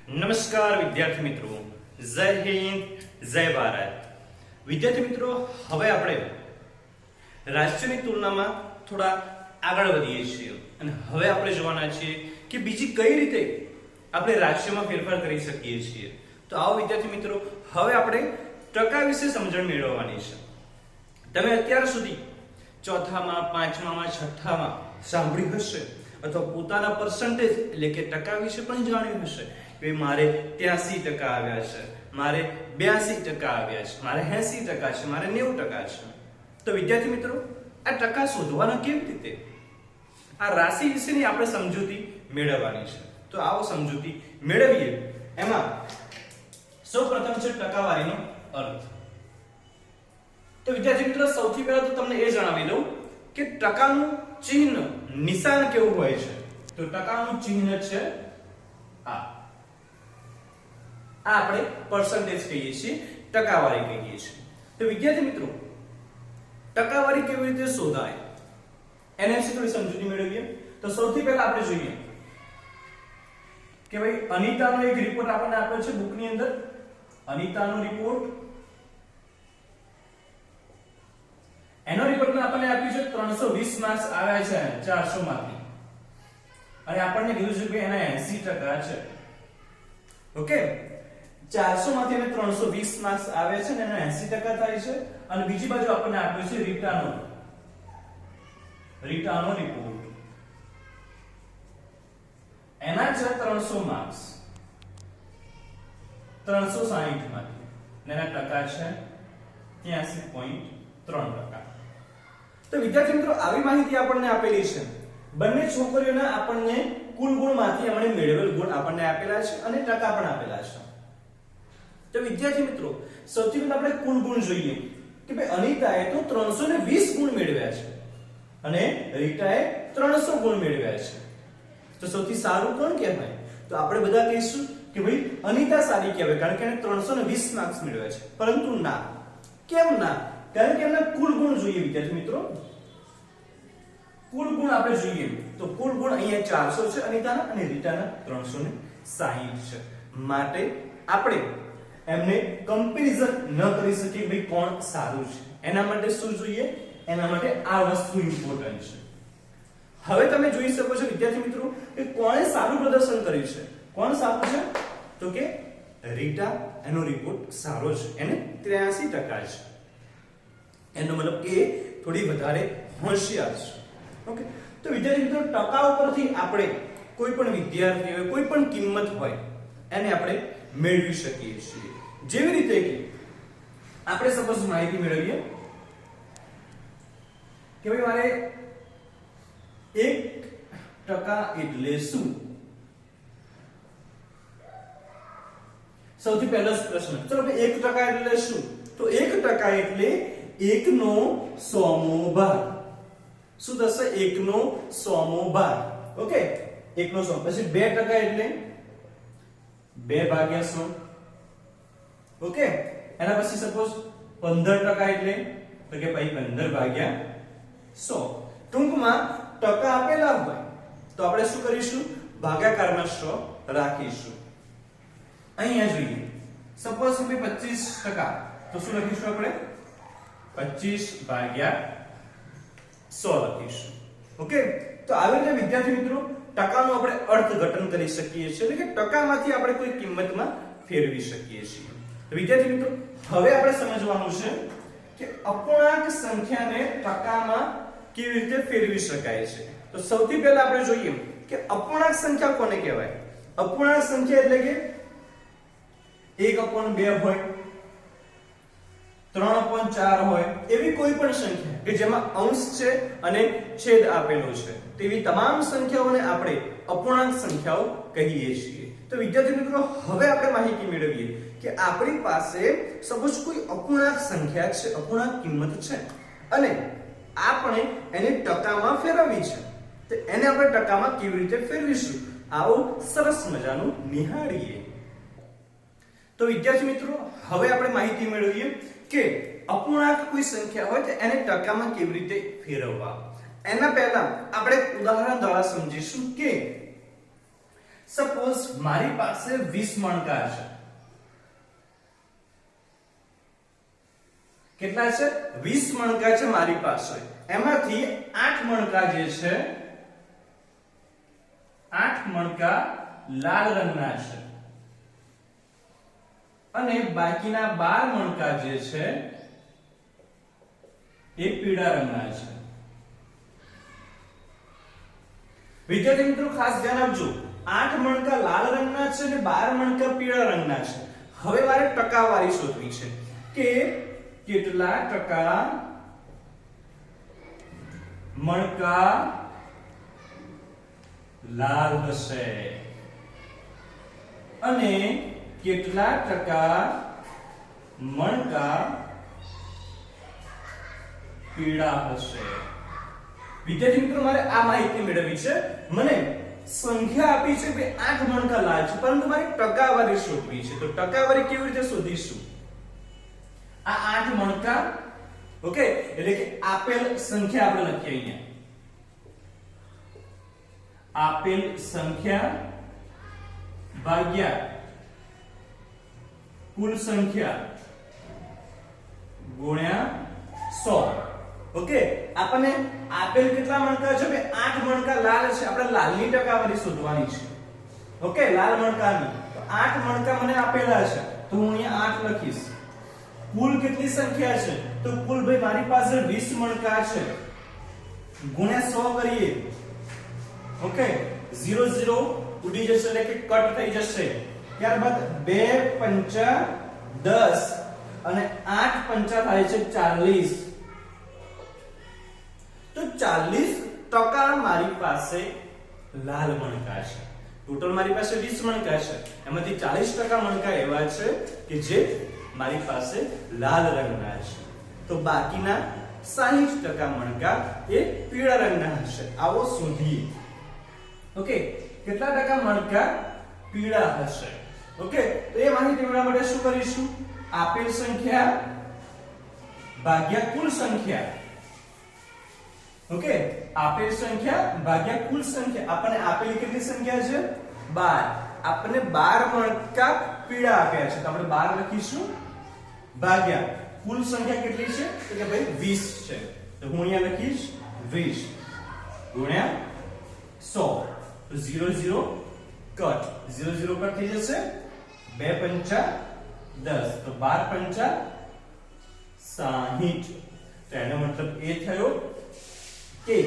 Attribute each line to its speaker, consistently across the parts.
Speaker 1: નમસ્કાર વિદ્યાર્થી મિત્રો, જય હિન્દ, જય ભારત. વિદ્યાર્થી મિત્રો, હવે આપણે રાજ્યની તુલનામાં થોડા આગળ વધીએ છીએ અને હવે આપણે જોવાના છીએ કે બીજી કઈ રીતે આપણે રાજ્યમાં ફેરફાર કરી શકીએ છીએ. તો આવો વિદ્યાર્થી મિત્રો, હવે આપણે ટકા વિશે સમજણ મેળવવાની છે. તમે અત્યાર સુધી ચોથામાં, પાંચમામાં, છઠ્ઠામાં સાંભળ્યું હશે અથવા પોતાના પર્સન્ટેજ એટલે કે ટકા વિશે પણ જાણ્યું હશે કે મારે 83% આવ્યા છે, મારે 82% આવ્યા છે, મારે 80% છે, મારે 90% છે. તો વિદ્યાર્થી મિત્રો, આ ટકા શોધવાના કેવી રીતે? આ રાશિ વિશેની આપણે સમજૂતી મેળવવાની છે. તો આવો સમજૂતી મેળવીએ. એમાં સૌપ્રથમ છે ટકાવારીનો અર્થ. તો વિદ્યાર્થી મિત્રો, સૌથી પહેલા તો તમને એ જણાવી દઉં કે ટકાનું ચિહ્ન, નિશાન કેવું હોય છે. તો ટકાનું ચિહ્ન છે આ આપણે પર્સન્ટેજ કહીએ છીએ, ટકાવારી કહીએ છીએ. તો વિદ્યાર્થી મિત્રો, ટકાવારી કેવી રીતે શોધાય એના વિશે થોડી સમજૂતી મેળવીએ. તો સૌથી પહેલા આપણે જોઈએ કે ભાઈ અનિતાનો એક રિપોર્ટ આપણને આપ્યો છે બુકની અંદર. અનિતાનો રિપોર્ટ, એનો રિપોર્ટમાં આપણને આપ્યું છે 320 માર્ક્સ આવ્યા છે 400 માંથી, અને આપણને કીધું છે કે એના 80% છે. ઓકે, 400 માંથી એને 320 માર્ક્સ આવે છે ને એના 80% થાય છે. અને બીજી બાજુ આપણને આપ્યું છે રીટાનો રિપોર્ટ, એના છે 300 માર્ક્સ 360 માંથી, અને એના ટકા છે 83.3%. તો વિદ્યાર્થી મિત્રો, આવી માહિતી આપણને આપેલી છે. બંને છોકરીઓના આપણને કુલ ગુણમાંથી આપણે મેળવેલ ગુણ આપણને આપેલા છે અને ટકા પણ આપેલા છે. તો વિદ્યાર્થી મિત્રો, સૌથી પહેલા આપણે કુલ ગુણ જોઈએ કે ભાઈ અનિતાએ તો 320 ગુણ મેળવ્યા છે અને રીટાએ 300 ગુણ મેળવ્યા છે. તો સૌથી સારું કોણ કહેવાય? તો આપણે બધા કહીશું કે ભાઈ અનિતા સારી કહેવાય, કારણ કે એને 320 માર્ક્સ મેળવ્યા છે. પરંતુ ના. કેમ ના? કારણ કે એમના કુલ ગુણ જોઈએ વિદ્યાર્થી મિત્રો. કુલ ગુણ આપણે જોઈએ તો કુલ ગુણ અહીંયા 400 છે અનિતાના અને રીટાના 360 છે. માટે આપણે એમને કમ્પેરિઝન ન કરી શકીએ ભાઈ કોણ સારું છે. એના માટે શું જોઈએ? એના માટે આ વસ્તુ ઇમ્પોર્ટન્ટ છે. હવે તમે જોઈ શકો છો વિદ્યાર્થી મિત્રો કે કોણે સારું પ્રદર્શન કર્યું છે. કોણ સારું છે? તો કે રીટા, એનો રિપોર્ટ સારો છે, એને 83% છે. એનો મતલબ કે થોડી વધારે હોશિયાર છે. ઓકે, તો વિદ્યાર્થી મિત્રો, ટકા ઉપરથી આપણે કોઈ પણ વિદ્યાર્થી હોય, કોઈ પણ કિંમત હોય, એને આપણે મેળવી શકીએ છીએ. જેવી રીતે કે આપણે સપોઝ માહિતી મેળવીએ કે ભાઈ મારે 1% એટલે શું? સૌથી પહેલો પ્રશ્ન, ચલો ભાઈ 1% એટલે શું? તો 1% એટલે 1/100મો ભાગ. શું થશે? 1/100મો ભાગ. ઓકે, 1/100. પછી 2% એટલે 2/100. ઓકે, એના પછી સપોઝ 15% એટલે તો કે ભાઈ 15/100. ટૂંકમાં ટકા આપેલા હોય તો આપણે શું કરીશું? ભાગાકારમાં 100 રાખીશું. અહીંયા જોઈએ સપોઝ કે 25%, તો શું લખીશું આપણે? 25/100 લખીશું. ઓકે, તો આવી રીતે વિદ્યાર્થી મિત્રો ટકાનું આપણે અર્થઘટન કરી શકીએ છીએ, એટલે કે ટકામાંથી આપણે કોઈ કિંમતમાં ફેરવી શકીએ છીએ. તો વિદ્યાર્થી મિત્રો, હવે આપણે સમજવાનું છે કે અપૂર્ણાંક સંખ્યાને ટકામાં કેવી રીતે ફેરવી શકાય છે. તો સૌથી પહેલા આપણે જોઈએ કે અપૂર્ણાંક સંખ્યા કોને કહેવાય? અપૂર્ણાંક સંખ્યા એટલે કે 1/2 હોય, 3/4 હોય, એવી કોઈ પણ સંખ્યા કે જેમાં અંશ છે અને છેદ આપેલો છે, તેવી તમામ સંખ્યાઓને આપણે અપૂર્ણાંક સંખ્યાઓ કહીએ છીએ. તો વિદ્યાર્થી મિત્રો, હવે આપણે માહિતી મેળવીએ કે આપણી પાસે સપોઝ કોઈ અપૂર્ણાંક સંખ્યા છે, અપૂર્ણાંક કિંમત છે અને આપણે એને ટકામાં ફેરવવી છે. તો એને આપણે ટકામાં કેવી રીતે ફેરવીશું? આવો સરસ મજાનું નિહાળીએ. તો વિદ્યાર્થી મિત્રો, હવે આપણે માહિતી મેળવીએ કે અપૂર્ણાંક કોઈ સંખ્યા હોય તો એને ટકામાં કેવી રીતે ફેરવવા. એના પહેલા આપણે ઉદાહરણ દ્વારા સમજીશું કે સપોઝ મારી પાસે 20 મણકા છે. કેટલા છે? 20 મણકા છે મારી પાસે. એમાંથી 8 મણકા જે છે 8 મણકા લાલ રંગના છે અને બાકીના 12 મણકા જે છે એ પીળા રંગના છે. વિદ્યાર્થી મિત્રો ખાસ ધ્યાન આપજો, 8 મણકા લાલ રંગના છે અને 12 મણકા પીળા રંગના છે. હવે મારે ટકાવારી શોધવી છે કે કેટલા ટકા મણકા લાલ હશે અને કેટલા ટકા મણકા પીળા હશે. વિદ્યાર્થી મિત્રો મારે આ માહિતી મેળવવી છે. મને સંખ્યા આપી છે કે 8 મણકા લાલ છે, પરંતુ મારે ટકાવારી શોધવી છે. તો ટકાવારી કેવી રીતે શોધીશું? આ 8 મણકા, ઓકે, એટલે કે આપેલ સંખ્યા આપણે લખીએ અહીંયા. આપેલ સંખ્યા ભાગ્યા કુલ સંખ્યા ગુણ્યા 100. ઓકે, આપણને આપેલ કેટલા મણકા છે? 8 મણકા લાલ છે. આપણે લાલની ટકાવારી શોધવાની છે. ઓકે, લાલ મણકાની. તો 8 મણકા મને આપેલા છે, તો હું અહીંયા 8 લખીશ. કુલ કેટલી સંખ્યા છે? તો કુલ ભાઈ મારી પાસે 20 મણકા છે, ગુણ્યા 100 કરીએ. ઓકે, 0 0 ઉડી જશે એટલે કે કટ થઈ જશે. ત્યારબાદ 2 પંચા 10 અને 8 પંચા થાય છે 40. તો 40% મારી પાસે લાલ મણકા છે. ટોટલ મારી પાસે 20 મણકા છે, એમાંથી 40% મણકા એવા છે કે જે મારી પાસે લાલ રંગના છે. તો બાકીના 60% મણકા એ પીળા રંગના હશે. આવો શોધીએ. ઓકે, કેટલા ટકા મણકા પીળા હશે? ઓકે, તો એ માહિતી મેળવવા માટે શું કરીશું? આપેલ સંખ્યા ભાગ્યા કુલ સંખ્યા. ઓકે, આપેલ સંખ્યા ભાગ્યા કુલ સંખ્યા. આપણને આપેલી કેટલી સંખ્યા છે? 12. આપણને 12 મણકા પીળા આપ્યા છે, તો આપણે 12 લખીશું ભાગ્યા કુલ સંખ્યા કેટલી છે? તો કે ભાઈ 20 છે, તો હું અહીંયા લખીશ 20 ગુણ્યા 100. તો 0 0 કટ, 0 0 કટ થઈ જશે. 2 પંચા 10, તો 12 પંચા 60. તો એનો મતલબ એ થયો કે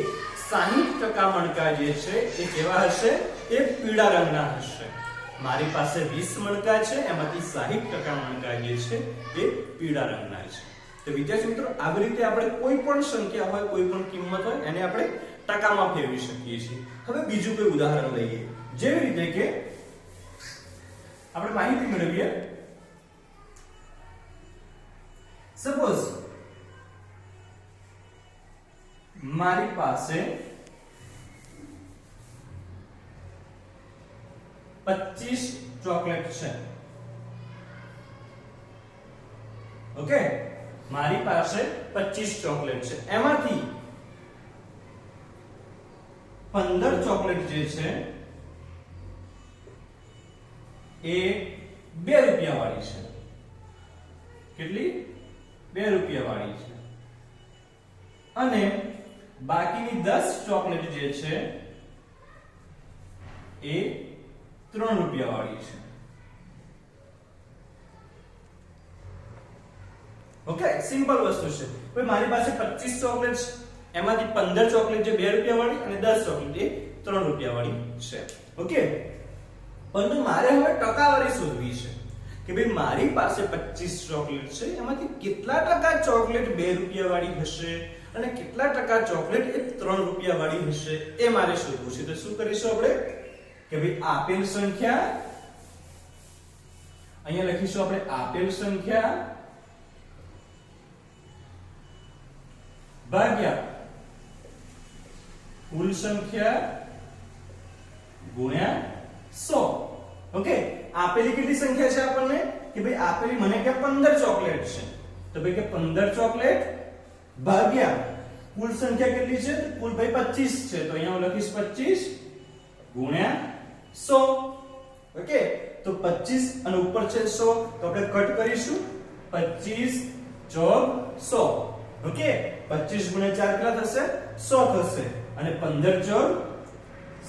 Speaker 1: 60% મણકા જે છે એ કેવા હશે? એ પીળા રંગના હશે. મારી પાસે 20 મણકા છે, એમાંથી 60% મણકા જે છે એ પીળા રંગના છે. તો વિદ્યાર્થી મિત્રો આવી રીતે આપણે કોઈ પણ સંખ્યા હોય, કોઈ પણ કિંમત હોય, એને આપણે ટકામાં ફેરવી શકીએ છીએ. હવે બીજું કોઈ ઉદાહરણ લઈએ, જેવી રીતે કે આપણે માહિતી મેળવીએ. સપોઝ મારી પાસે 25 ચોકલેટ છે. ઓકે, મારી પાસે 25 ચોકલેટ છે, એમાંથી 15 ચોકલેટ જે છે એ 2 રૂપિયા વાળી છે. કેટલી? 2 રૂપિયા વાળી છે. અને બાકીની 10 ચોકલેટ જે છે એ 3 રૂપિયા વાળી છે. ઓકે, સિમ્પલ વસ્તુ છે. ભાઈ મારી પાસે 25 ચોકલેટ છે, એમાંથી 15 ચોકલેટ જે 2 રૂપિયા વાળી અને 10 ચોકલેટ એ 3 રૂપિયા વાળી છે. ઓકે, પરંતુ મારે હવે ટકાવારી શોધવી છે કે ભાઈ મારી પાસે 25 ચોકલેટ છે, એમાંથી કેટલા ટકા ચોકલેટ 2 રૂપિયા વાળી હશે અને કેટલા ટકા ચોકલેટ એ 3 રૂપિયા વાળી હશે, એ મારે શોધવું છે. તો શું કરીશું આપણે કે ભાઈ આપેલ સંખ્યા, અહીંયા લખીશું આપણે આપેલ સંખ્યા ભાગ્યા કુલ સંખ્યા ગુણ્યા 100. ઓકે, આપેલી કેટલી સંખ્યા છે આપણને કે ભાઈ આપેલી મને કે 15 ચોકલેટ છે, તો ભાઈ કે 15 ચોકલેટ ભાગ્યા કુલ સંખ્યા કેટલી છે? કુલ ભાઈ 25 છે, તો અહીંયા હું લખીશ 25 ગુણ્યા 100. ઓકે, તો 25 અને ઉપર છે 100 તો આપણે કટ કરીશું. 25 ચોક 100. ઓકે, 25 ગુણ્યા 4 કેટલા થશે? 100 થશે. અને 15 ચોક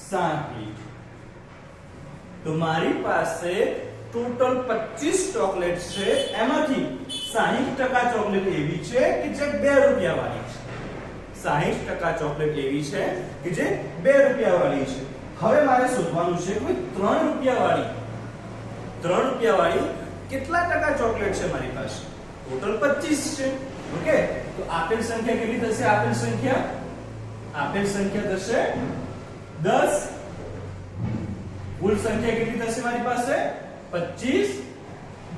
Speaker 1: 60. તો મારી પાસે ટોટલ 25 ચોકલેટ છે, એમાંથી 60% ચોકલેટ એવી છે કે જે 2 રૂપિયા વાળી છે. 60% ચોકલેટ એવી છે કે જે 2 રૂપિયા વાળી છે. હવે મારે શોધવાનું છે કોઈ 3 રૂપિયા વાળી. 3 રૂપિયા વાળી કેટલા ટકા ચોકલેટ છે મારી પાસે? ટોટલ 25 છે. ઓકે, તો આપેલ સંખ્યા કેટલી થશે? આપેલ સંખ્યા થશે 10. કુલ સંખ્યા કેટલી થશે મારી પાસે? 25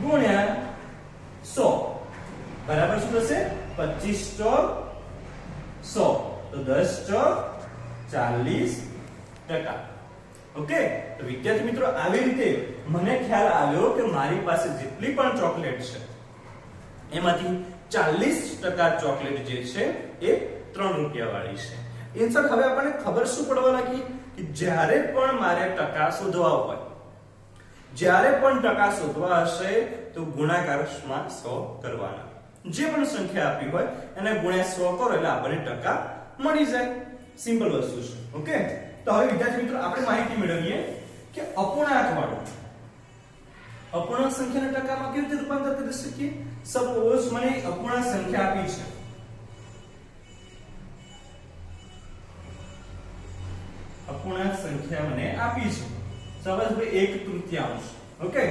Speaker 1: ગુણ્યા 100 બરાબર શું થશે? 25 ચોક 100. તો 10 ચોક 40%. ઓકે, તો વિદ્યાર્થી મિત્રો આવી રીતે મને ખ્યાલ આવ્યો કે મારી પાસે જેટલી પણ ચોકલેટ છે એમાંથી 40% ચોકલેટ જે છે એ 3 રૂપિયા વાળી છે. ઇન્સર્ટ હવે આપણને ખબર શું પડવા લાગી કે જ્યારે પણ મારે ટકા શોધવા હોય, જ્યારે પણ ટકા શોધવા હશે તો ગુણાકારમાં 100 કરવાના. જે પણ સંખ્યા આપી હોય એને ગુણ્યા 100 કરો એટલે આપણને ટકા મળી જાય. સિમ્પલ વસ્તુ છે. ઓકે, તો હવે વિદ્યાર્થી મિત્રો આપણે માહિતી મેળવીએ કે અપૂર્ણાંક વાળો અપૂર્ણાંક સંખ્યાને ટકામાં કેવી રીતે રૂપાંતર કરી શકીએ. સપોઝ મને અપૂર્ણાંક સંખ્યા આપી છે, અપૂર્ણાંક સંખ્યા મને આપી છે સપોઝ ભાઈ 1/3. ઓકે,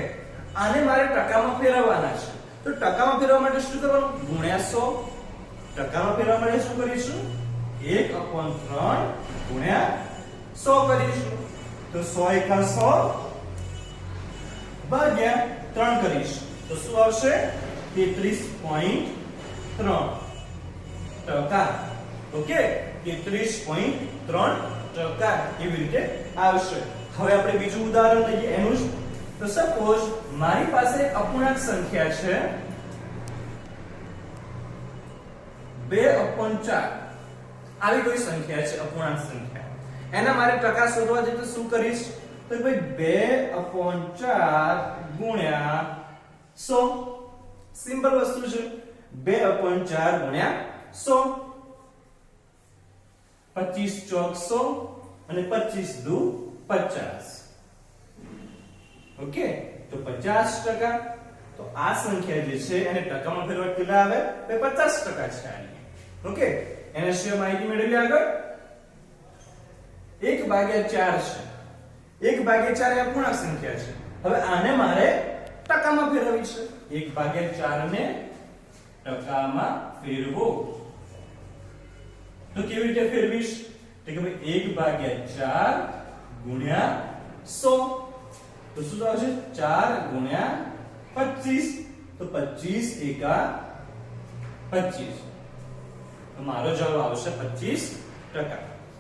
Speaker 1: આને મારે ટકામાં ફેરવવાના છે. તો ટકામાં ફેરવવા માટે શું કરવાનું? ગુણ્યા 100. ટકામાં ફેરવવા માટે શું કરીશું? 1/3 ગુણ્યા 100 કરીશું. તો 100 એકા 100 ભાગ્યા 3 કરીશું. તો શું આવશે? 33.3%. ઓકે, 33.3% એવી રીતે આવશે. હવે આપણે બીજું ઉદાહરણ લઈએ એનું જ. તો સપોઝ મારી પાસે અપૂર્ણાંક સંખ્યા છે 2/4. આવી કોઈ સંખ્યા છે અપૂર્ણાંક સંખ્યા, એના મારે ટકા શોધવા છે તો શું કરીશ? તો ભાઈ 2/4 ગુણ્યા 100. સિમ્પલ વસ્તુ છે. 2/4 ગુણ્યા 100. 25 ચોક 100 અને 25 દુ 50. ઓકે, તો 50%. તો આ સંખ્યા જે છે એને ટકામાં ફેરવવા કેટલા આવે? 50% છે આની. ઓકે, એને શું માહિતી મેળવી આગળ? 1/4 છે. 1/4 એ અપૂર્ણાંક સંખ્યા છે. હવે આને મારે ટકામાં ફેરવવી છે. 1/4 ને ટકામાં ફેરવો તો કેવી રીતે ફેરવીશ? તો કે ભાઈ 1/4 ગુણ્યા 100. તો શું આવશે? 4 ગુણ્યા 25. તો 25 એકા 25. તો મારો જવાબ આવશે 25%.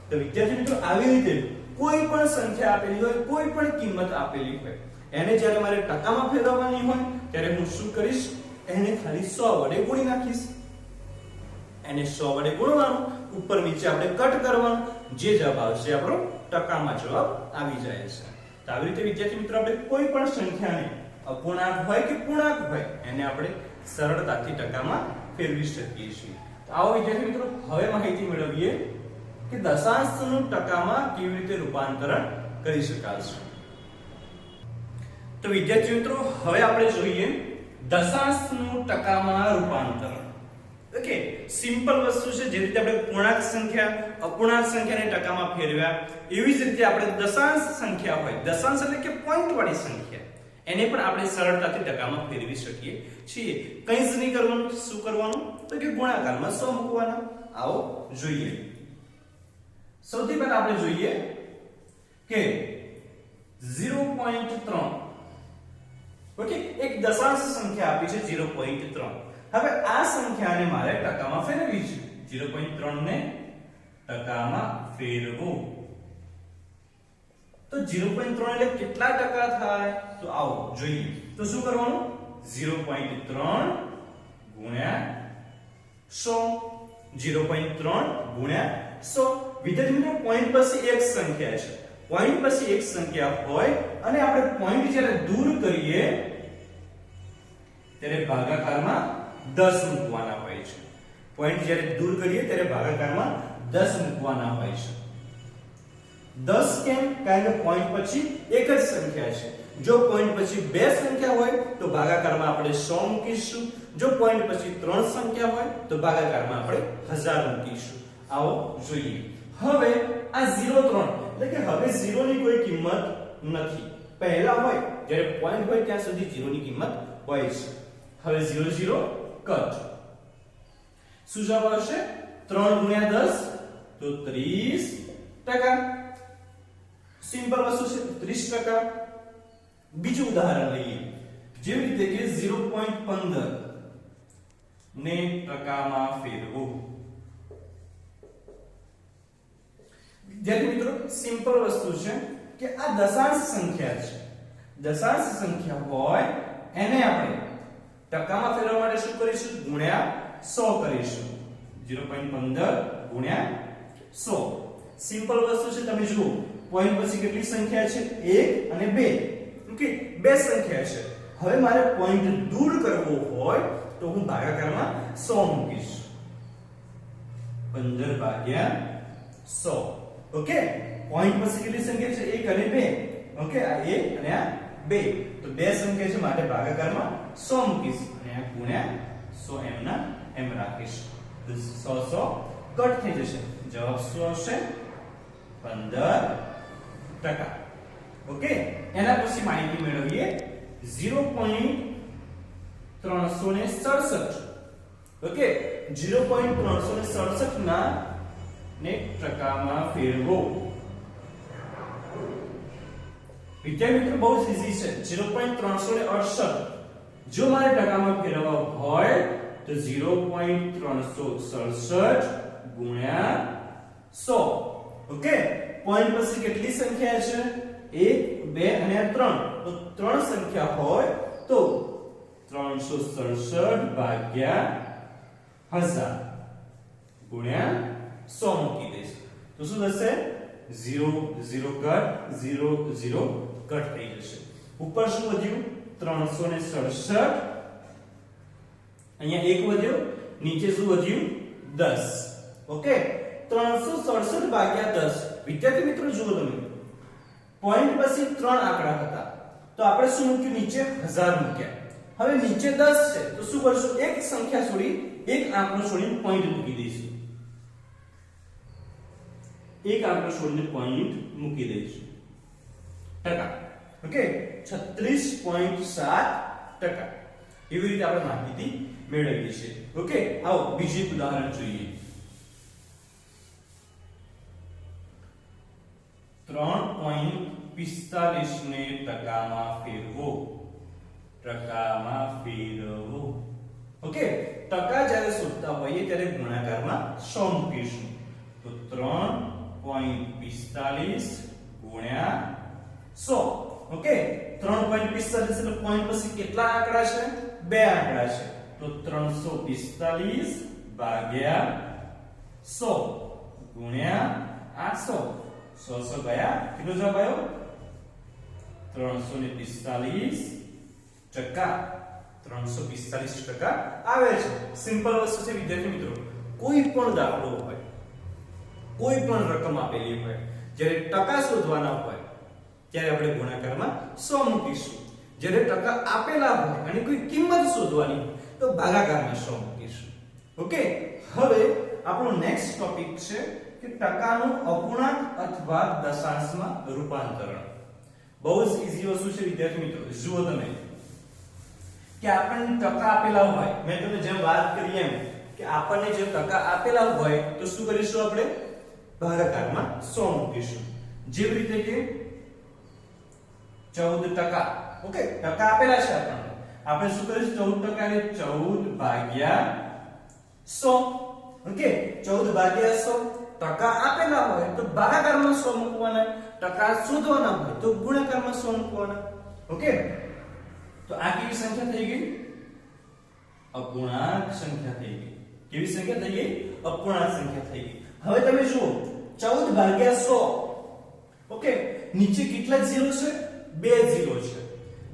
Speaker 1: તો વિદ્યાર્થી મિત્રો આવી રીતે કોઈ પણ સંખ્યા આપેલી હોય, કોઈ પણ કિંમત આપેલી હોય, એને જ્યારે મારે ટકામાં ફેરવવાની હોય ત્યારે હું શું કરીશ? એને ખાલી 100 વડે ગુણી નાખીશ. એને 100 વડે ગુણવાનું, ઉપર નીચે આપણે કટ કરવાનું, જે જવાબ આવશે આપણો ટકામાં જવાબ આવી જાય છે. તો આવી રીતે વિદ્યાર્થી મિત્રો આપણે કોઈ પણ સંખ્યાને અપૂર્ણાંક હોય કે પૂર્ણાંક હોય એને આપણે સરળતાથી ટકામાં ફેરવી શકીએ છીએ. તો આવો વિદ્યાર્થી મિત્રો હવે માહિતી મેળવીએ કે દશાંશનું ટકામાં કેવી રીતે રૂપાંતરણ કરી શકાશે. તો વિદ્યાર્થી મિત્રો હવે આપણે જોઈએ દશાંશનું ટકામાં રૂપાંતરણ. ઓકે, સિમ્પલ વસ્તુ છે. જે રીતે આપણે પૂર્ણાંક સંખ્યા અપૂર્ણાંક સંખ્યાને ટકામાં ફેરવ્યા, એવી જ રીતે આપણે દશાંશ સંખ્યા હોય, દશાંશ એટલે કે પોઈન્ટ વાળી સંખ્યા, એને પણ આપણે સરળતાથી ટકામાં ફેરવી શકીએ છીએ. કંઈ જ નહીં કરવાનું. શું કરવાનું? તો કે ગુણાકારમાં 100 મૂકવાના. આવો જોઈએ. સૌથી પહેલા આપણે જોઈએ કે 0.3. ઓકે, એક દશાંશ સંખ્યા આપી છે 0.3. હવે આ સંખ્યાને મારે ટકામાં ફેરવવી છે. 0.3 ને ટકામાં ફેરવો તો 0.3 એટલે કેટલા ટકા થાય? તો આવો જોઈએ. તો શું કરવાનું? 0.3 ગુણ્યા 100. 0.3 ગુણ્યા 100. વિદ્યાર્થી મિત્રો પોઈન્ટ પછી એક સંખ્યા છે, પોઈન્ટ પછી એક સંખ્યા હોય અને આપણે પોઈન્ટ જ્યારે દૂર કરીએ ત્યારે ભાગાકારમાં 10 મૂકવાના હોય છે. પોઈન્ટ જ્યારે દૂર કરીએ ત્યારે ભાગાકારમાં 10 મૂકવાના હોય છે. 10 કેમ? કારણ કે પોઈન્ટ પછી એક જ સંખ્યા છે. જો પોઈન્ટ પછી બે સંખ્યા હોય તો ભાગાકારમાં આપણે 100 મૂકીશું. જો પોઈન્ટ પછી ત્રણ સંખ્યા હોય તો ભાગાકારમાં આપણે 1000 મૂકીશું. આવો જોઈએ. હવે આ 0 3 એટલે કે હવે 0 ની કોઈ કિંમત નથી. પહેલા હોય જ્યારે પોઈન્ટ હોય ત્યાં સુધી 0 ની કિંમત હોય છે. હવે 0 0 કટ. શું જવાબ આવશે? 3 ગુણ્યા 10 તો 30%. સિમ્પલ વસ્તુ છે, 30%. બીજું ઉદાહરણ લઈએ. જેવી રીતે કે 0.15 ને ટકામાં ફેરવો. વિદ્યાર્થી મિત્રો, સિમ્પલ વસ્તુ છે કે આ દશાંશ સંખ્યા છે. દશાંશ સંખ્યા હોય એને આપણે ટકામાં ફેરવવા માટે શું કરીશું? ગુણ્યા 100 કરીશું. 0.15 ગુણ્યા 100. સિમ્પલ વસ્તુ છે. તમે જુઓ, પોઈન્ટ પછી કેટલી સંખ્યા છે? 1 અને 2. ઓકે, બે સંખ્યા છે. હવે મારે પોઈન્ટ દૂર કરવો હોય તો હું ભાગાકારમાં 100 મૂકીશ. 15 ભાગ્યા 100. ઓકે, પોઈન્ટ પછી કેટલી સંખ્યા છે? 1 અને 2. ઓકે, આ 1 અને આ 2. તો બે સંખ્યા છે માટે ભાગાકારમાં 100 મૂકીશ અને આ ગુણ્યા 100 એમના એમ રાખીશ. તો 100 કટ થઈ જશે. જવાબ શું આવશે? 15%. ઓકે, એના પછી માહિતી મેળવીએ 0.367. ઓકે, 0.367 ના ને ટકામાં ફેરવો. વિદ્યાર્થી મિત્રો, બહુ જ ઈઝી છે. 0.368 જો મારે ટકામાં ફેરવવા હોય તો 0.367 ગુણ્યા 100. ઓકે, પોઈન્ટ પછી કેટલી સંખ્યા છે? 1 2 અને 3. તો ત્રણ સંખ્યા હોય તો 367 ભાગ્યા 1000 ગુણ્યા 100 મૂકી દઈશ. તો શું થશે? 0 0 કટ, 0 0 કટ થઈ જશે. ઉપર શું વધ્યું? 367. અહીંયા 1 વધ્યો, નીચે શું વધ્યું? 10. ઓકે, 367 ભાગ્યા 10. વિદ્યાર્થી મિત્રો જુઓ તમે, પોઈન્ટ પછી 3 આંકડા હતા તો આપણે શું મૂક્યું? નીચે 1000 મૂક્યા. હવે નીચે 10 છે તો શું કરશું? એક સંખ્યા છોડી, એક આંકડો છોડીને પોઈન્ટ મૂકી દઈશું. એક આંકડો છોડીને પોઈન્ટ મૂકી દઈશું. ટકા. ઓકે, 36.7%. એવી રીતે આપણે માહિતી મેળવીએ છીએ. ઓકે, આવો બીજું ઉદાહરણ જોઈએ. 3.45 ને ટકામાં ફેરવો. ટકામાં ફેરવો. ઓકે, ટકા જ્યારે શોધતા હોઈએ ત્યારે ગુણાકારમાં 100 મૂકીશું. તો 3.45 ગુણ્યા 100. ઓકે, 3.45 એટલે પોઈન્ટ પછી કેટલા આંકડા છે? બે આંકડા છે. તો 345 ભાગ્યા 100 ગુણ્યા 800. 100 ગયા, કેટલો જવાબ આવ્યો? 345%. 345% આવે છે. સિમ્પલ વસ્તુ છે વિદ્યાર્થી મિત્રો. કોઈ પણ દાખલો હોય, કોઈ પણ રકમ આપેલી હોય, જ્યારે ટકા શોધવાના હોય ત્યારે આપણે ગુણાકારમાં 100 મૂકીશું. જ્યારે ટકા આપેલા હોય અને કોઈ કિંમત શોધવાની હોય તો ભાગાકારમાં 100 મૂકીશું. ઓકે, હવે આપણો નેક્સ્ટ ટોપિક છે કે ટકાનું અપૂર્ણાંક અથવા દશાંશમાં રૂપાંતરણ. બહુ જ ઈઝી વસ્તુ છે વિદ્યાર્થી મિત્રો. જુઓ તમે કે આપણને ટકા આપેલા હોય, મેં તમને જેમ વાત કરી એમ કે આપણને જે ટકા આપેલા હોય તો શું કરીશું? આપણે ભાગાકારમાં 100 મૂકીશું. જેવી રીતે કે 14%. ઓકે, ટકા આપેલા છે આપણને, આપણે શું કરીશું? 14% ને 14 ભાગ્યા 100. ઓકે, 14 ભાગ્યા 100. ટકા આપેલા હોય તો ભાગાકારમાં 100 મૂકવાના, ટકા શોધવાના હોય તો ગુણાકારમાં 100 મૂકવાના. ઓકે, તો આ કેવી સંખ્યા થઈ ગઈ? અપૂર્ણાંક સંખ્યા થઈ ગઈ. કેવી સંખ્યા થઈ ગઈ? અપૂર્ણાંક સંખ્યા થઈ ગઈ. હવે તમે જુઓ 14 ભાગ્યા 100. ઓકે, નીચે કેટલા ઝીરો છે? બે ઝીરો છે.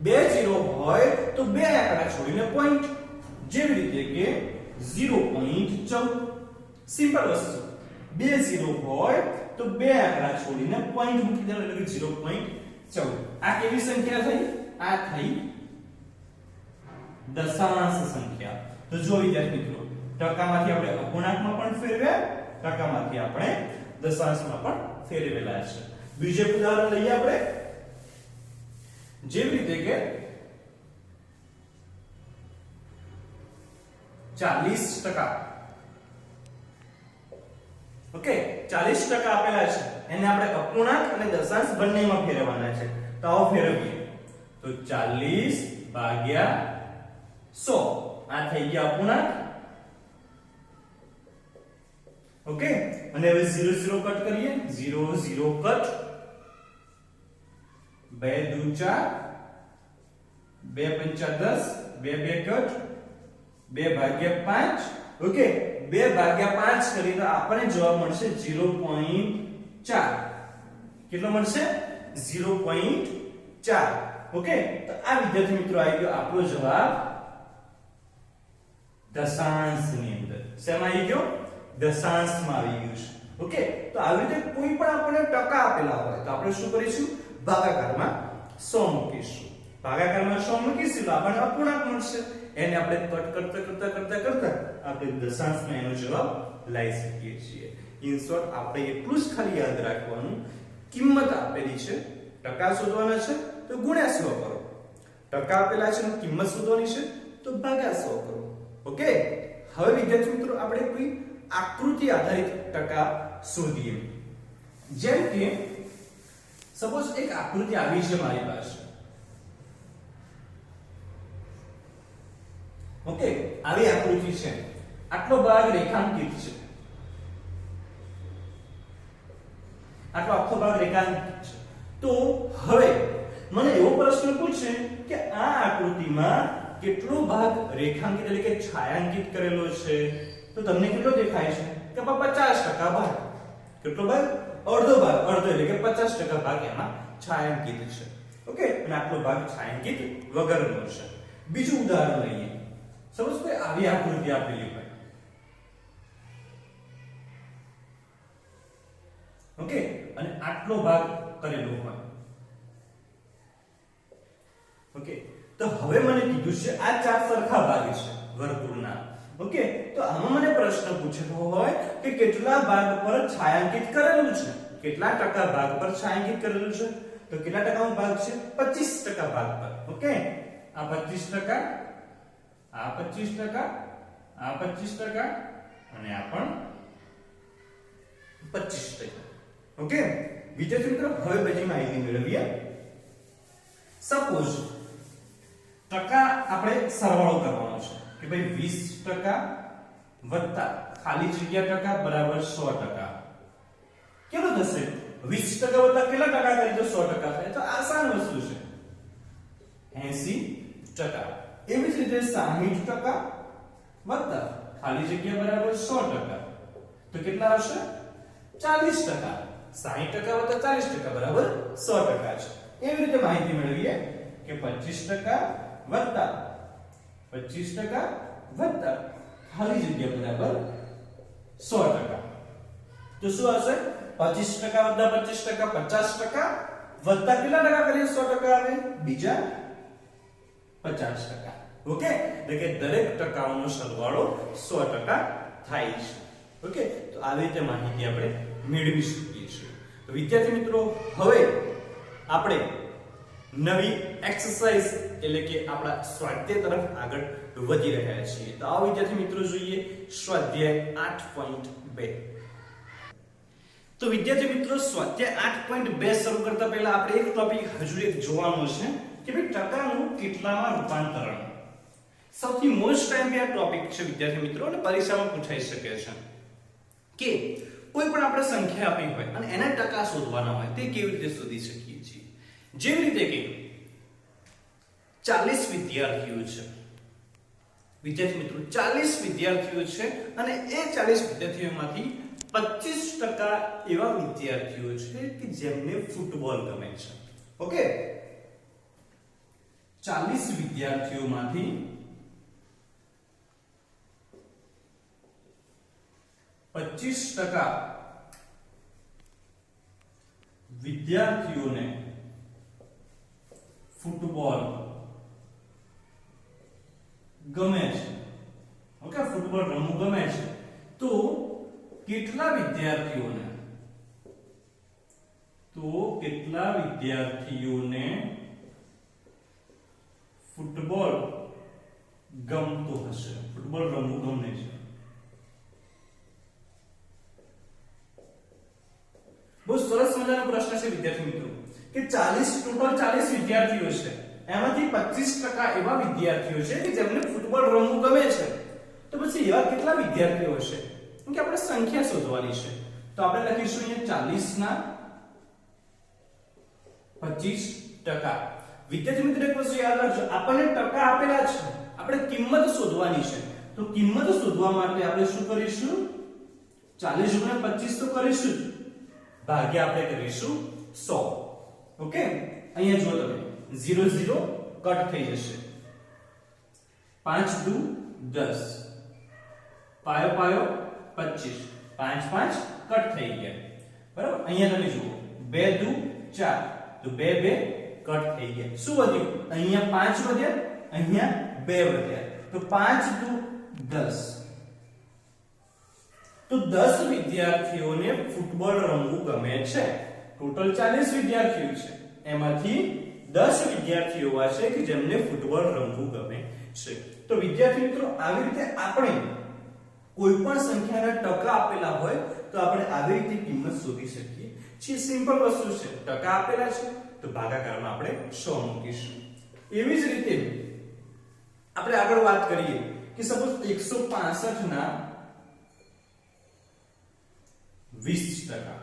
Speaker 1: બે ઝીરો હોય તો બે આંકડા છોડીને પોઈન્ટ, જેવી રીતે કે 0.14. સિમ્પલ વસ્તુ. બે ઝીરો હોય તો બે આંકડા છોડીને પોઈન્ટ મૂકી દેવાનો એટલે કે 0.14. આ કેવી સંખ્યા થઈ? આ થઈ દશાંશ સંખ્યા. તો જો વિદ્યાર્થી મિત્રો, ટકામાંથી આપણે અપૂર્ણાંકમાં પણ ફેરવ્યા, ટકામાંથી આપણે દશાંશમાં પણ ફેરવેલા છે. બીજું ઉદાહરણ લઈએ આપણે, જેવી રીતે કે 40%. ઓકે, 40% આપેલા છે, એને આપણે અપૂર્ણાંક અને દશાંશ બંનેમાં ફેરવવાના છે. તો આવો ફેરવીએ તો 40/100 આ થઈ ગયા અપૂર્ણાંક. ઓકે, અને હવે 0 0 કટ કરીએ, 0 0 કટ, 2 દુ 4, 2 પંચા 10, 2 2 કટ, 2/5. ઓકે, 2/5 કરીએ તો આપણને જવાબ મળશે 0.4. કેટલો મળશે? 0.4. ઓકે, તો આ વિદ્યાર્થી મિત્રો આવી ગયો આપણો જવાબ દશાંશની અંદર. શેમાં આવી ગયો? દશાંશમાં આવી ગયું છે. ઓકે, તો આવી રીતે કોઈ પણ આપણને ટકા આપેલા હોય તો આપણે શું કરીશું? ભાગાકારમાં 100 મૂકીશું. ભાગાકારમાં 100 મૂકીશું તો આપણને અપૂર્ણાંક મળશે. એને આપણે કટ કરતા આપણે દશાંશમાં એનો જવાબ લઈ શકીએ છીએ. ઇન શોર્ટ આપણે એટલું જ ખાલી યાદ રાખવાનું, કિંમત આપેલી છે, ટકા શોધવાના છે તો ગુણ્યા 100 કરો. ટકા આપેલા છે અને કિંમત શોધવાની છે તો ભાગ્યા 100 કરો. ઓકે, હવે વિદ્યાર્થી મિત્રો આપણે કોઈ આકૃતિ આધારિત ટકા શોધીએ. જેમ કે સપોઝ એક આકૃતિ આવી છે મારી પાસે. ઓકે, આવી આકૃતિ છે, આટલો ભાગ રેખાંકિત છે, આટલો આખો ભાગ રેખાંકિત છે. તો હવે મને એવો પ્રશ્ન પૂછે કે આ આકૃતિમાં કેટલો ભાગ રેખાંકિત એટલે કે છાयांकित કરેલો છે? તો તમને કેટલો દેખાય છે? કે 50% ભાગ. કેટલો ભાગ? અડધો ભાગ. અડધો એટલે કે 50% ભાગ એમાં છાयांकित છે. ઓકે, અને આટલો ભાગ છાयांकित વગરનો છે. બીજું ઉદાહરણ લઈએ. સપોઝ કોઈ આવી આકૃતિ આપેલી હોય. ઓકે, અને આટલો ભાગ કરેલો હોય. ઓકે, તો હવે મને કીધું છે આ ચાર સરખા ભાગ છે વર્તુળના. ઓકે, તો આમાં મને પ્રશ્ન પૂછેલો હોય કે કેટલા ભાગ પર છાयांकित કરેલું છે? કેટલા ટકા ભાગ પર છાयांकित કરેલું છે? તો કેટલા ટકાનો ભાગ છે? 25% ભાગ પર. ઓકે, આ 25%, આ 25%, આ 25% અને આ પણ 25%. ઓકે, વિદ્યાર્થી મિત્રો હવે બધી માહિતી મેળવીએ. સપોઝ ટકા આપણે સરવાળો કરવાનો છે કે ભાઈ 20% વત્તા ખાલી જગ્યા ટકા બરાબર 100%. કેટલું થશે? 20% વત્તા કેટલા ટકા કરી તો 100% થાય? તો આસાન વસ્તુ છે, 80%. એવી જ રીતે 60% વત્તા ખાલી જગ્યા બરાબર 100%. તો કેટલા હશે? 40%. 60% વત્તા 40% બરાબર 100% છે. એવી રીતે માહિતી મેળવીએ કે 25% વત્તા 25% વત્તા ખાલી જગ્યા બરાબર 100%. તો શું હશે? 25% વત્તા 25% 50% વત્તા કેટલા ટકા કરીએ? 100% આવે, બીજા 50%. ઓકે, એટલે કે દરેક ટકાઓનો સરવાળો 100% થાય છે. ઓકે, તો આવી રીતે માહિતી આપણે મેળવી શકીએ છીએ. તો વિદ્યાર્થી મિત્રો હવે આપણે નવી એક્સરસાઇઝ એટલે કે આપણા સ્વાધ્યાય તરફ આગળ વધી રહ્યા છીએ. તો આવો વિદ્યાર્થી મિત્રો જોઈએ સ્વાધ્યાય 8.2. તો વિદ્યાર્થી મિત્રો સ્વાધ્યાય 8.2 શરૂ કરતા પહેલા આપણે એક ટોપિક હજુ એક જોવાનો છે કે ભાઈ ટકાનું કેટલામાં રૂપાંતરણ. સૌથી મોસ્ટ ટાઈમ આ ટોપિક છે વિદ્યાર્થી મિત્રો, અને પરીક્ષામાં પૂછાઈ શકે છે કે કોઈ પણ આપણે સંખ્યા આપી હોય અને એના ટકા શોધવાના હોય તે કેવી રીતે શોધી શકીએ છીએ. જેવી રીતે કે 40 વિદ્યાર્થીઓ છે. વિદ્યાર્થી મિત્રો 40 વિદ્યાર્થીઓ છે અને એ 40 વિદ્યાર્થીઓમાંથી 25% એવા વિદ્યાર્થીઓ છે કે જેમને ફૂટબોલ ગમે છે. ઓકે, 40 વિદ્યાર્થીઓમાંથી 25% વિદ્યાર્થીઓને ફૂટબોલ ગમે છે. ઓકે, ફૂટબોલ રમવું ગમે છે. તો કેટલા વિદ્યાર્થીઓને ફૂટબોલ ગમતું હશે, ફૂટબોલ રમવું ગમે છે? બહુ સરસ મજાનો પ્રશ્ન છે વિદ્યાર્થી મિત્રો કે ટોટલ 40 વિદ્યાર્થીઓ છે, એમાંથી 25% એવા વિદ્યાર્થીઓ છે કે જેમને ફૂટબોલ રમવું ગમે છે. તો પછી એવા કેટલા વિદ્યાર્થીઓ હશે? કેમ કે આપણે સંખ્યા શોધવાની છે. તો આપણે લખીશું અહીંયા 40 ના 25%. વિદ્યાર્થી મિત્રો એક વસ્તુ યાદ રાખજો, આપણને ટકા આપેલા છે, આપણે કિંમત શોધવાની છે. તો કિંમત શોધવા માટે આપણે શું કરીશું? 40 × 25 તો કરીશું, ભાગ્યા આપણે કરીશું 100. ઓકે, અહીંયા જો તમે 0 0 કટ થઈ જશે, 5 દુ 10, પાયો પાયો 25, 5 5 કટ થઈ ગયા. બરાબર, અહીંયા તમે જુઓ 2 દુ 4, તો 2 2 કટ થઈ ગયા. શું વધ્યું? અહીંયા 5 વધ્યા, અહીંયા 2 વધ્યા, તો 5 દુ 10. તો 10 વિદ્યાર્થીઓને ફૂટબોલ રમવું ગમે છે. ટોટલ 40 વિદ્યાર્થીઓ છે, એમાંથી 10 વિદ્યાર્થીઓ એવા છે કે જેમને ફૂટબોલ રમવું ગમે છે. તો વિદ્યાર્થી મિત્રો આવી રીતે આપણે કોઈ પણ સંખ્યાના ટકા આપેલા હોય તો આપણે આવી રીતે કિંમત શોધી શકીએ છીએ. સિમ્પલ વસ્તુ છે, ટકા આપેલા છે તો ભાગાકારમાં આપણે 100 મૂકીશું. એવી જ રીતે આપણે આગળ વાત કરીએ કે સપોઝ 165 ના 20%.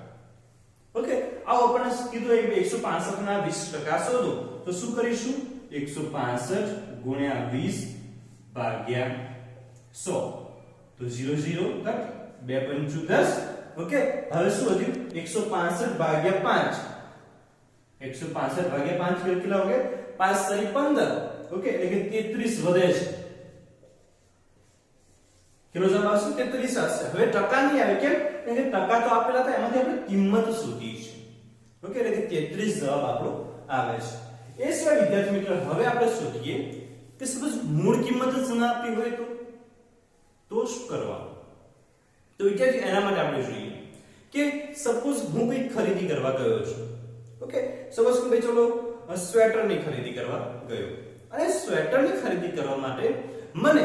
Speaker 1: ઓકે, આવો આપણને કીધું કે 165 ના 20% શોધો. તો શું કરીશું? 165 ગુણ્યા 20 ભાગ્યા 100. તો 0 0 કટ, 2 5 10. ઓકે, હવે શું વધ્યું? 165 ભાગ્યા 5. 165 ભાગ્યા 5 કેટલા हो गए? 5 * 15. ઓકે, એટલે કે 33 વધે છે. કેટલો જવાબ આવશે? 33 આવશે. હવે ટકા નહીં આવે, કેમ? કારણ કે ટકા તો આપેલા હતા, એમાંથી આપણે કિંમત શોધી છે. ઓકે, એટલે કે 33 જવાબ આપણો આવે છે. એ સિવાય વિદ્યાર્થી મિત્રો હવે આપણે શોધીએ કે સપોઝ મૂળ કિંમત જ ન આપી હોય તો શું કરવાનું? તો વિદ્યાર્થી એના માટે આપણે જોઈએ કે સપોઝ હું કંઈક ખરીદી કરવા ગયો છું. ઓકે, સપોઝ કે ભાઈ ચલો સ્વેટરની ખરીદી કરવા ગયો, અને સ્વેટરની ખરીદી કરવા માટે મને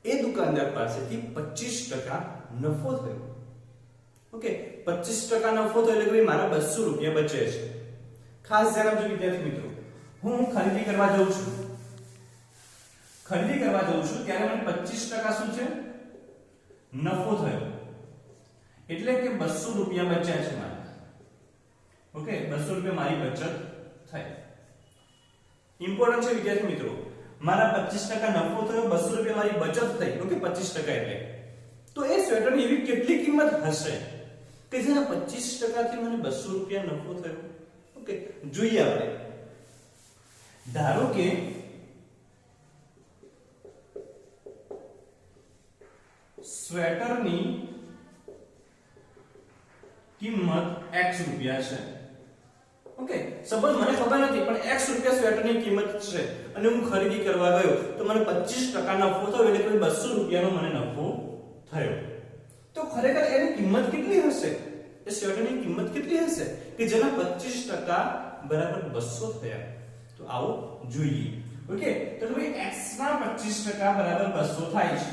Speaker 1: એ દુકાનદાર પાસેથી 25% નફો થયો. ઓકે, 25% નફો થયો એટલે કે મારા 200 રૂપિયા બચે છે. ખાસ ધ્યાન આપજો વિદ્યાર્થી મિત્રો, હું ખરીદી કરવા જાઉં છું ત્યારે મને 25% શું છે? નફો થયો, એટલે કે 200 રૂપિયા બચ્યા છે મારા. ઓકે, 200 રૂપિયા મારી બચત થઈ. ઇમ્પોર્ટન્ટ છે વિદ્યાર્થી મિત્રો, મારા 25% નફો થયો, 200 રૂપિયા મારી બચત થઈ. ઓકે, 25% એટલે તો એ સ્વેટરની એવી કેટલી કિંમત હશે કે જેના 25% થી મને 200 રૂપિયા નફો થયો? ઓકે, જોઈએ આપણે. ધારો કે સ્વેટરની કિંમત x રૂપિયા છે. ઓકે, સપોઝ મને ખબર નથી પણ x રૂપિયા સ્વેટરની કિંમત છે અને હું ખરીદી કરવા ગયો તો મને 25% નફો થયો, એટલે કે 200 રૂપિયાનો મને નફો થયો. તો ખરેખર એની કિંમત કેટલી હશે? એ સ્વેટરની કિંમત કેટલી હશે કે જેના 25% બરાબર 200 થયા? તો આવો જોઈએ. ઓકે, તો ભાઈ x ના 25% બરાબર 200 થાય છે.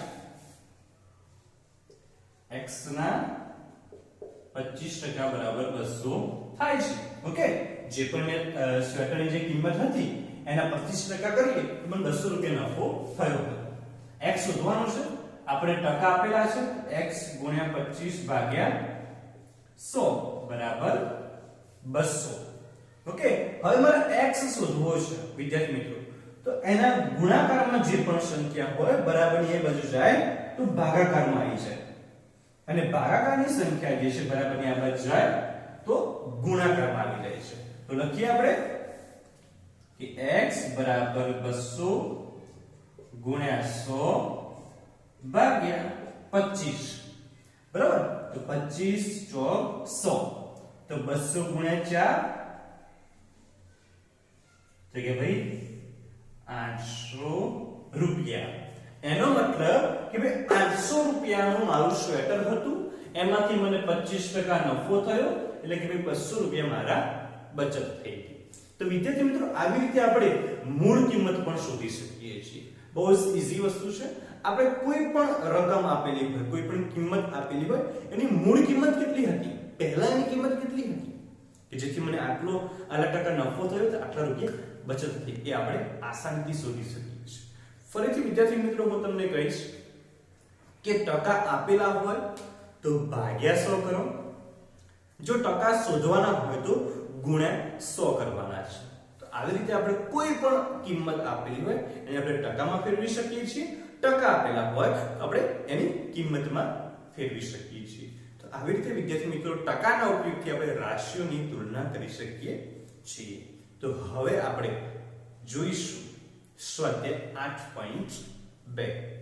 Speaker 1: x ના 25% બરાબર 200 થાય છે. ઓકે, જે પણ મેં સ્વેટરની જે કિંમત હતી એના 25% કરીએ તો મને 200 રૂપિયા નફો થયો. x શોધવાનો છે, આપણે ટકા આપેલા છે, x * 25 ભાગ્યા 100 બરાબર 200. ઓકે, હવે મારે x શોધવો છે વિદ્યાર્થી મિત્રો, તો એના ગુણાકારમાં જે પણ સંખ્યા હોય બરાબરની એ બાજુ જાય તો ભાગાકારમાં આવી જાય. અને ભાગાકારની સંખ્યા જે છે બરાબરની આ બાજુ જાય તો ગુણાકારમાં આવી જાય છે. તો લખીએ આપણે કે x બરાબર 200 ગુણ્યા 100 ભાગ્યા 25. બરાબર? તો 25 ચોક 100. તો 200 ગુણ્યા 4 તો કે ભાઈ 800 રૂપિયા. એનો મતલબ કે ભાઈ 800 રૂપિયાનું મારું સ્વેટર હતું, એમાંથી મને 25% નફો થયો, એટલે કે ભાઈ 200 રૂપિયા મારા બચત થઈ ગઈ. તો વિદ્યાર્થી મિત્રો આવી રીતે આપણે મૂળ કિંમત પણ શોધી શકીએ છીએ. બહુ જ ઈઝી વસ્તુ છે. આપણે કોઈ પણ રકમ આપેલી હોય, કોઈ પણ કિંમત આપેલી હોય, એની મૂળ કિંમત કેટલી હતી, પહેલાની કિંમત કેટલી હતી કે જેથી મને આટલા ટકા નફો થયો, તો આટલા રૂપિયા બચત થઈ, એ આપણે આસાનીથી શોધી શકીએ છીએ. ફરીથી વિદ્યાર્થી મિત્રો હું તમને કહીશ કે ટકા આપેલા હોય તો ભાગ્યા 100 કરો, જો ટકા શોધવાના હોય તો ગુણ્યા 100 કરવાના છે. તો આવી રીતે આપણે કોઈ પણ કિંમત આપેલી હોય એને આપણે ટકામાં ફેરવી શકીએ છીએ, ટકા આપેલા હોય તો આપણે એની કિંમતમાં ફેરવી શકીએ છીએ. તો આવી રીતે વિદ્યાર્થી મિત્રો ટકાના ઉપયોગથી આપણે રાશિઓની તુલના કરી શકીએ છીએ. તો હવે આપણે જોઈશું સ્વાધ્યાય 8.2.